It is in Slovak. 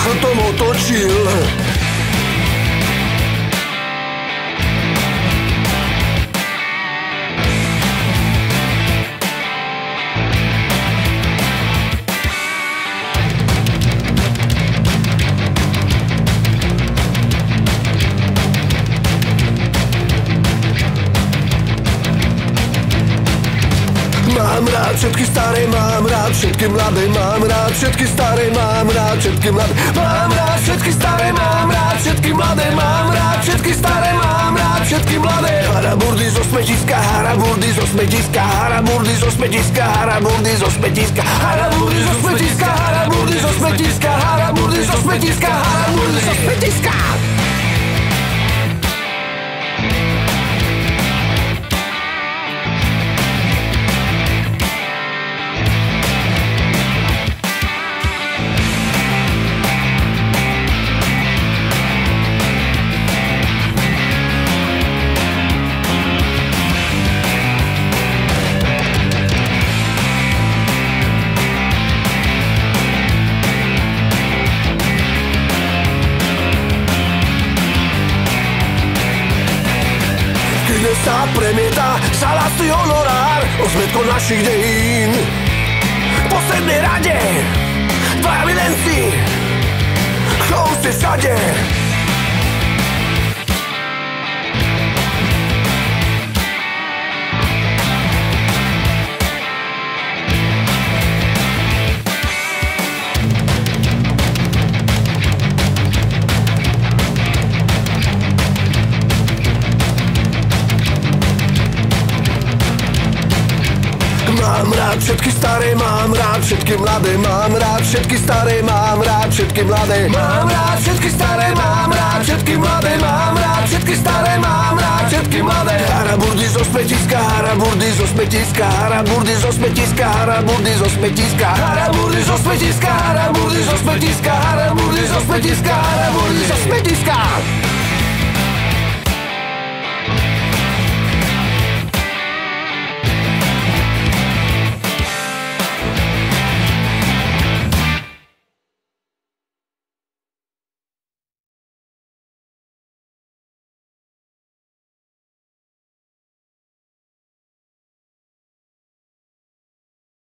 chrbtom otočil. Mám rád všetky staré, mám rád všetky mladé, mám rád všetky staré, mám rád všetky mladé, mám rád všetky staré, mám rád všetky mladé, mám rád všetky staré, mám rád všetky mladé. Haraburdy zo smetiska, haraburdy zo smetiska, haraburdy zo smetiska, haraburdy zo smetiska, haraburdy zo smetiska, haraburdy zo smetiska, haraburdy zo smetiska, haraburdy zo smetiska. Sa premieta salátny honorár o zmetko našich dejín. V poslednej rade dvaja milenci, chlopci všade. Mám rád všetky staré, mám rád všetky mladé, mám rád všetky staré, mám rád všetky mladé, mám rád všetky staré, mám rád všetky mladé, mám rád všetky staré, mám rád všetky mladé. Haraburdy zo smetiska, haraburdy zo smetiska, haraburdy zo smetiska, haraburdy zo smetiska, haraburdy zo smetiska, haraburdy zo smetiska, haraburdy zo smetiska, haraburdy zo smetiska.